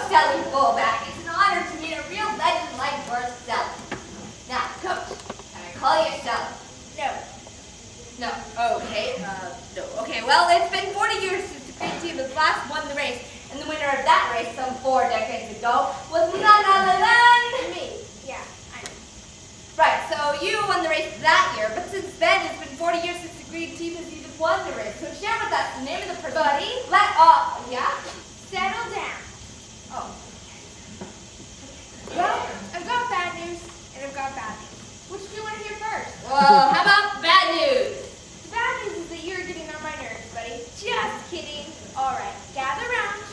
Shelly Fullback. It's an honor to meet a real legend like yours, Shelly. Now, Coach, can I call you Shelly? No. No. Okay. No. Okay. Well, it's been 40 years since the great team has last won the race, and the winner of that race some 4 decades ago was none other than Me. Yeah, I know. Right. So you won the race that year, but since then it's been 40 years since the green team has even won the race. So share with us the name of the person. Buddy. Yeah. Settle down. Oh. Well, I've got bad news, and I've got bad news. Which do you want to hear first? Well, how about bad news? The bad news is that you're getting on my nerves, buddy. Just kidding. All right, gather round.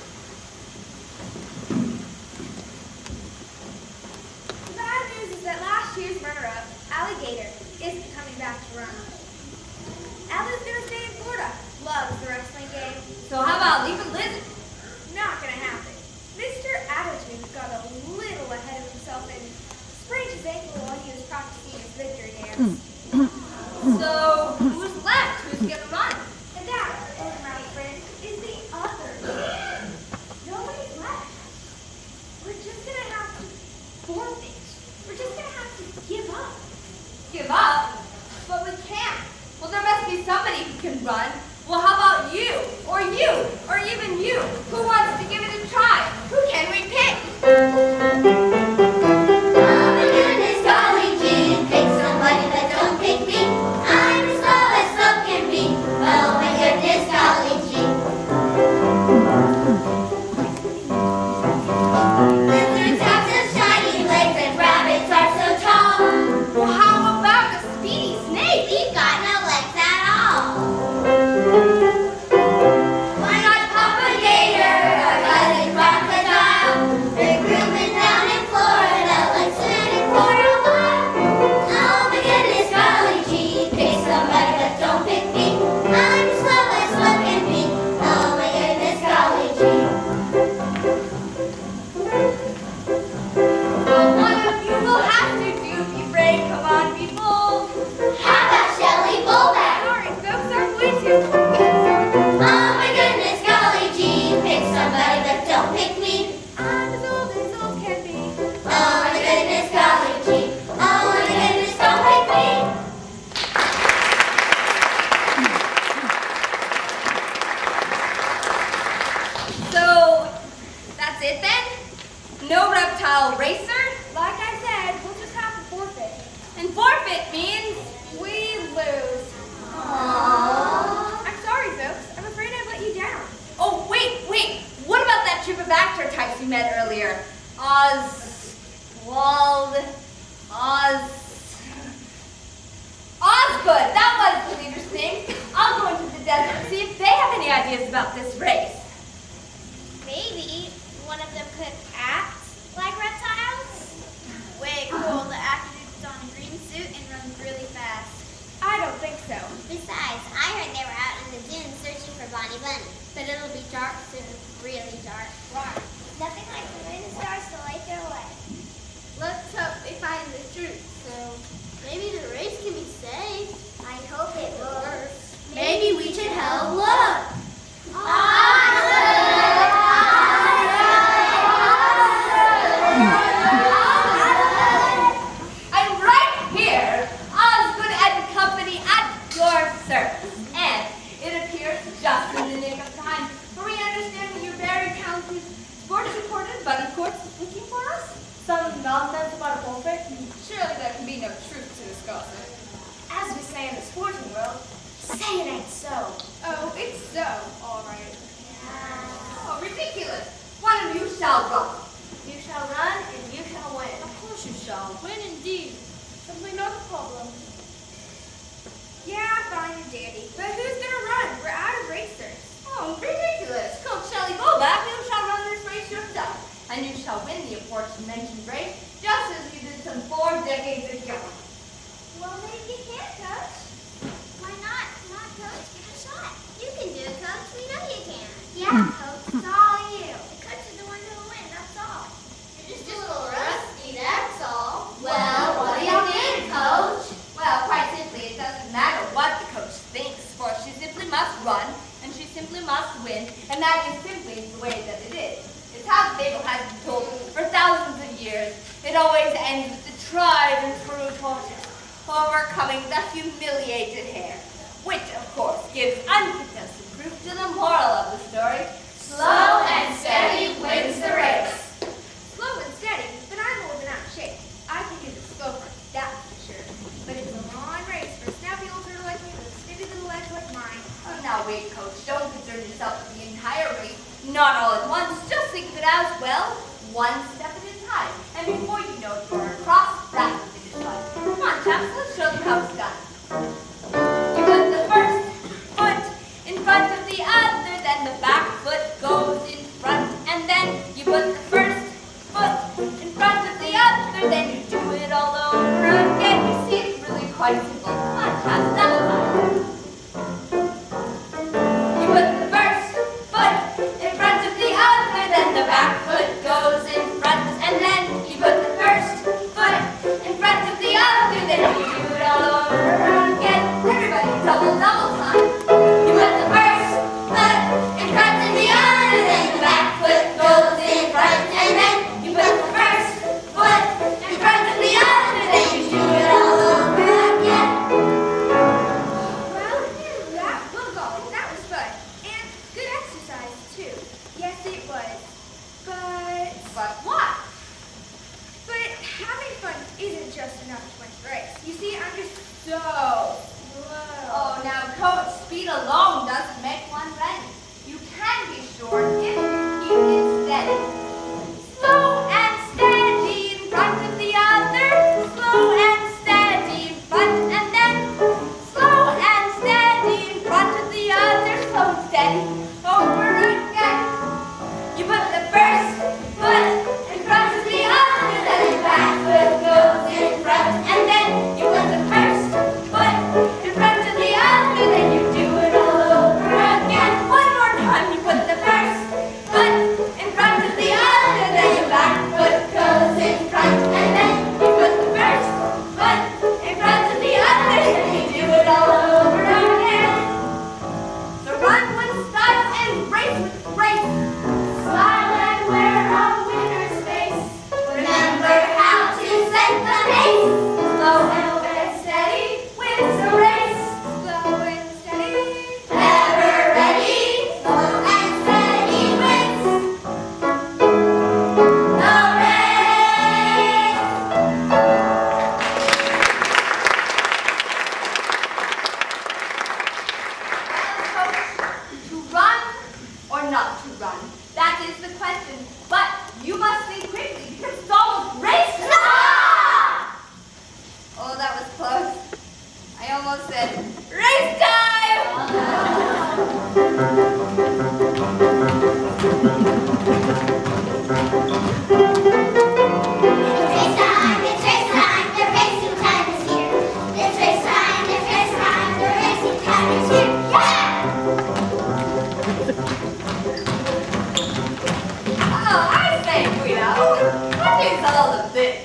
The bad news is that last year's runner-up, Alligator, isn't coming back to run. Allie's gonna stay in Florida. Loves the wrestling game. So how about leaving Liz? Not gonna happen. Mr. Attitude got a little ahead of himself and sprained his ankle while he was practicing his victory dance. So who's left? Who's gonna run? And that, my friend, is the other. Nobody's left. We're just gonna have to forfeit. We're just gonna have to give up. Give up? But we can't. Well, there must be somebody who can run. Well, how about you? Or even you? Who wants to give it a try? Who can we pick? Oh my goodness, golly gee, pick somebody that don't pick me. I'm as slow as slow can be. Oh my goodness, golly gee. Lizards have such shiny legs and rabbits are so tall. Well, how about a speedy snake? We've got no legs at all. Why not Papa Gator, a cousin crocodile? They're grooming down in Florida like swimming for a while. Oh my goodness, golly gee, pick somebody that don't pick me. I'm slow as slow can be. Oh my goodness, golly gee. Well, one of you will have to do. Be brave. Come on, people. How about Shelly Fullback? Sorry, folks, our boys here. Oh my goodness, golly gee, pick somebody that don't pick me. I'm as old can be. Oh my goodness, golly gee. Oh my goodness, don't pick me. So that's it then? No reptile racer? Like I said, we'll just have to forfeit. And forfeit means We lose. Aww. I'm sorry, folks. I'm afraid I let you down. oh wait. What about that troop of actor types we met earlier? Osgood. That was the leader's name. I'll go into the desert and see if they have any ideas about this race. Maybe one of them could act like reptiles? Way cool. The actor puts on a green suit and runs really fast. I don't think so. Besides, I heard they were out in the dunes searching for Bonnie Bunny. But it'll be dark soon. Really dark. Why? Nothing like the moon and stars to light their way. Let's hope they find the truth. So maybe the race can be saved. I hope it works. Maybe we should help look. I'm right here, Osgood and Company at your service. And it appears just in the nick of time, for we understand that your very talented sports reporter, Buddy Courts, is looking for us. Some nonsense about a bullfight? Surely there can be no truth to this gossip. As we say in the sporting world, say it ain't so. Oh, it's so. All right. Oh, ridiculous. One of you shall run. You shall run and you shall win. Of course you shall. Win indeed. Simply not a problem. Yeah, fine and dandy. But who's gonna run? We're out of racers. Oh, ridiculous. Coach Shelly Fullback, you shall run this race yourself. And you shall win the aforementioned race, just as you did some 4 decades ago. Well, maybe you can, Coach. Why not? Come on, Coach, give it a shot. You can do it, Coach. We know you can. Yeah, Coach, it's all you. The Coach is the one who will win, that's all. You're just a little rusty, that's all. Well, what do you mean, Coach? Well, quite simply, it doesn't matter what the coach thinks, for she simply must run, and she simply must win, and that is simply the way that it is. It's how the fable has has been told for thousands of years. It always ends with the tried and true torture, overcoming the humiliated hare, which, of course, gives uncontested proof to the moral of the story. Slow and steady wins the race. Slow and steady, but I'm old and out of shape. I can do the slow run, that's for sure. But it's a long race for a snappy old turtle like me with skinny little legs like mine. Oh, now wait, Coach. Don't concern yourself with the entire race. Not all at once. Just think of it as well. One step at a time. And before you know it, you're across that finish line. Come on, chaps. Let's show them how it's done. You put the first foot in front of the other, then the back foot goes in front, and then you put the first foot in front of the other, then you do it all over again. You see, it's really quite simple. Come on, chaps. Double time. You put the first foot in front of the other, then the back foot goes in front, and then you put the first foot in front of the other, then you do it all over again. Everybody, double time. You put the first foot in front of the other, then the back foot goes in front, and then you put the first foot in front of the other, then you do it all over again. Well, that was fun. And good exercise, too. Yes, it was. But what? But having fun isn't just enough to win the race. You see, I'm just so slow. Oh, now, Coach, speed alone doesn't make one ready. You can be sure if you keep it steady. Slow and steady in front of the other. Slow and steady in front, and then slow and steady in front of the other. Slow and steady over again. You put the first foot in front of the other, then the back foot goes in front, and then you put the first foot in front of the other, then you do it all over again. One more time, you put the first foot in front of the other, then your back foot goes in front, and then you put the first foot in front of the other, then you do it all over again. So run with style and race with grace. Smile and wear a winner's face. Remember how to set the pace. Slow and steady wins the race. Slow and steady. Ever ready, slow and steady wins the race. Well, Coach, to run or not to run? That is the question. But you must think quickly because it's almost race time. Oh, that was close. I almost said race It's race time, the racing time is here. It's race time, the racing time is here. Oh, I say, Guido, what is all of this?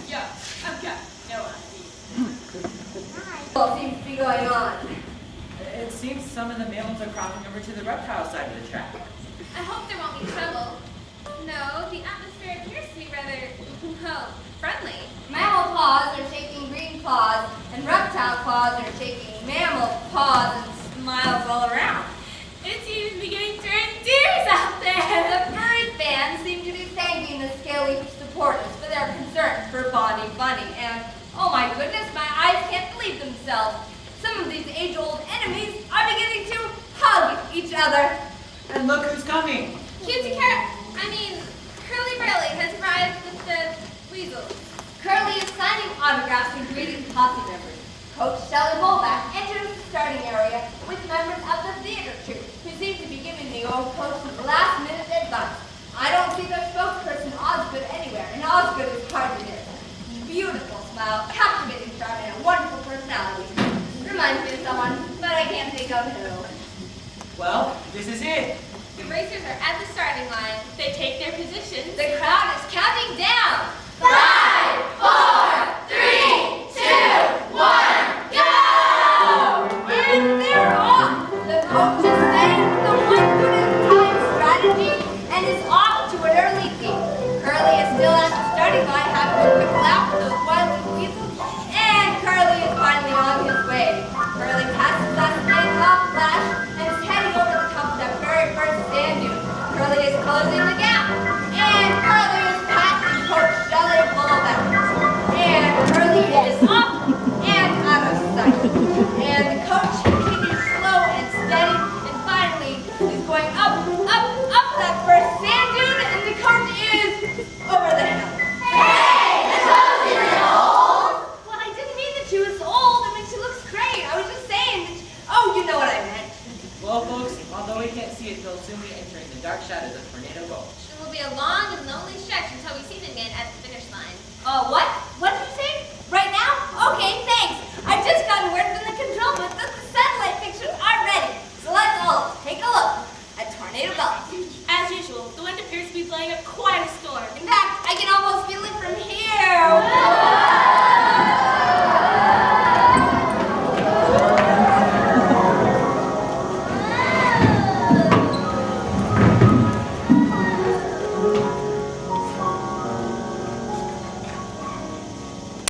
Yeah, I've got no idea. What seems to be going on? It seems some of the mammals are crossing over to the reptile side of the track. I hope there won't be trouble. No, the atmosphere appears to be rather, well, friendly. Mammal paws are shaking green claws, and reptile claws are shaking mammal paws and smiles all around. It's even beginning to turn tears out there. The furry fans seem to be thanking the scaly supporters for their concern for Bonnie Bunny, and oh my goodness, my eyes can't believe themselves. Some of these age-old enemies are beginning to hug each other. And look who's coming! Curly Burly has arrived with the weasels. Curly is signing autographs and greeting posse members. Coach Shelly Molback enters the starting area with members of the theater troupe, who seem to be giving the old coach last-minute advice. I don't see their spokesperson Osgood anywhere, and Osgood is hardly there. Beautiful smile, captivating charm, and a wonderful personality. Reminds me of someone, but I can't think of who. Well, this is it. The racers are at the starting line. They take their positions. The crowd